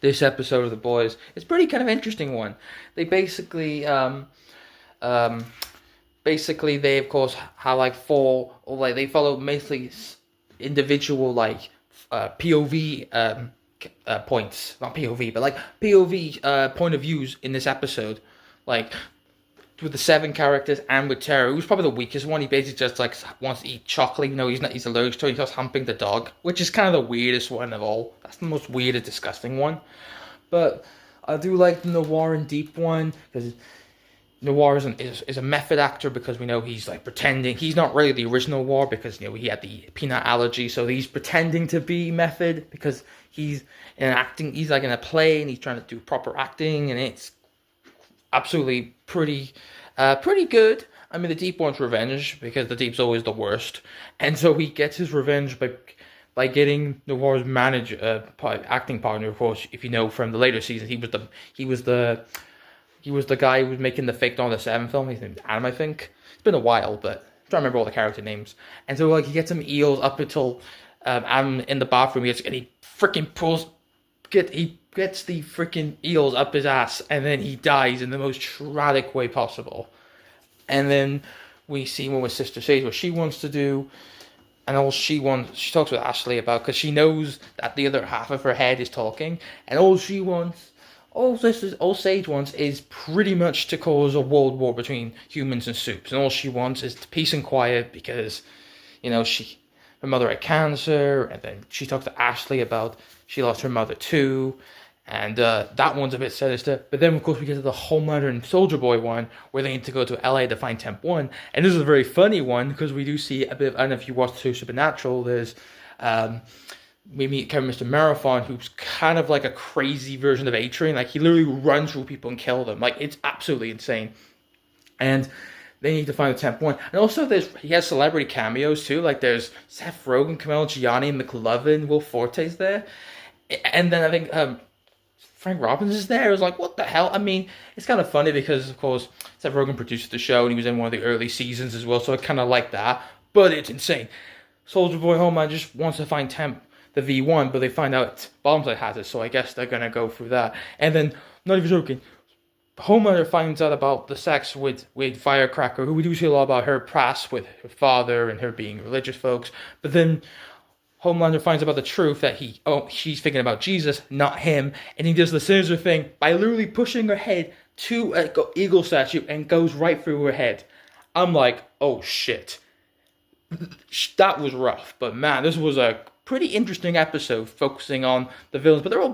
this episode of The Boys. It's a pretty kind of interesting one. They um, basically they of course have like four, or like they follow mostly individual like POV points, not POV, but like POV point of views in this episode, like with the seven characters and with Terry, who's probably the weakest one. He basically just like wants to eat chocolate, even though he's allergic to it. He starts humping the dog, which is kind of the weirdest one of all. That's the most weird and disgusting one. But I do like the Noir and Deep one because Noir is a method actor, because we know he's like pretending. He's not really the original Noir because he had the peanut allergy, so he's pretending to be method because he's in acting. He's like in a play and he's trying to do proper acting, and it's absolutely pretty good. I mean, the Deep wants revenge because the Deep's always the worst, and so he gets his revenge by getting Noir's manager, acting partner. Of course, if you know from the later seasons, he was the he was the guy who was making the fake Dawn of the Seven film. His name's Adam, I think. It's been a while, but I'm trying to remember all the character names. And so like he gets him eels up until Adam in the bathroom. And he freaking he gets the freaking eels up his ass, and then he dies in the most tragic way possible. And then we see what his sister says, what she wants to do, and all she talks with Ashley about, because she knows that the other half of her head is talking, and all Sage wants is pretty much to cause a world war between humans and supes, and all she wants is peace and quiet because, her mother had cancer, and then she talks to Ashley about she lost her mother too, and that one's a bit sinister. But then of course we get to the Homelander and Soldier Boy one, where they need to go to LA to find Temp One, and this is a very funny one because we do see a bit of, I don't know if you watched Supernatural. There's we meet Kevin Mr. Marathon, who's kind of like a crazy version of Atrian. Like, he literally runs through people and kills them. Like, it's absolutely insane. And they need to find the Temp One. And also, he has celebrity cameos, too. Like, there's Seth Rogen, Kamel Gianni, McLovin, Will Forte's there. And then I think Frank Robbins is there. I was like, what the hell? I mean, it's kind of funny because, of course, Seth Rogen produced the show, and he was in one of the early seasons as well, so I kind of like that. But it's insane. Soldier Boy Homeland just wants to find Temp, the V1, but they find out Bombsite has it, so I guess they're gonna go through that. And then, not even joking, Homelander finds out about the sex with Firecracker, who we do see a lot about her past with her father and her being religious folks. But then Homelander finds out about the truth that she's thinking about Jesus, not him, and he does the sinister thing by literally pushing her head to an eagle statue and goes right through her head. I'm like, oh shit. That was rough, but man, this was a pretty interesting episode focusing on the villains, but they're all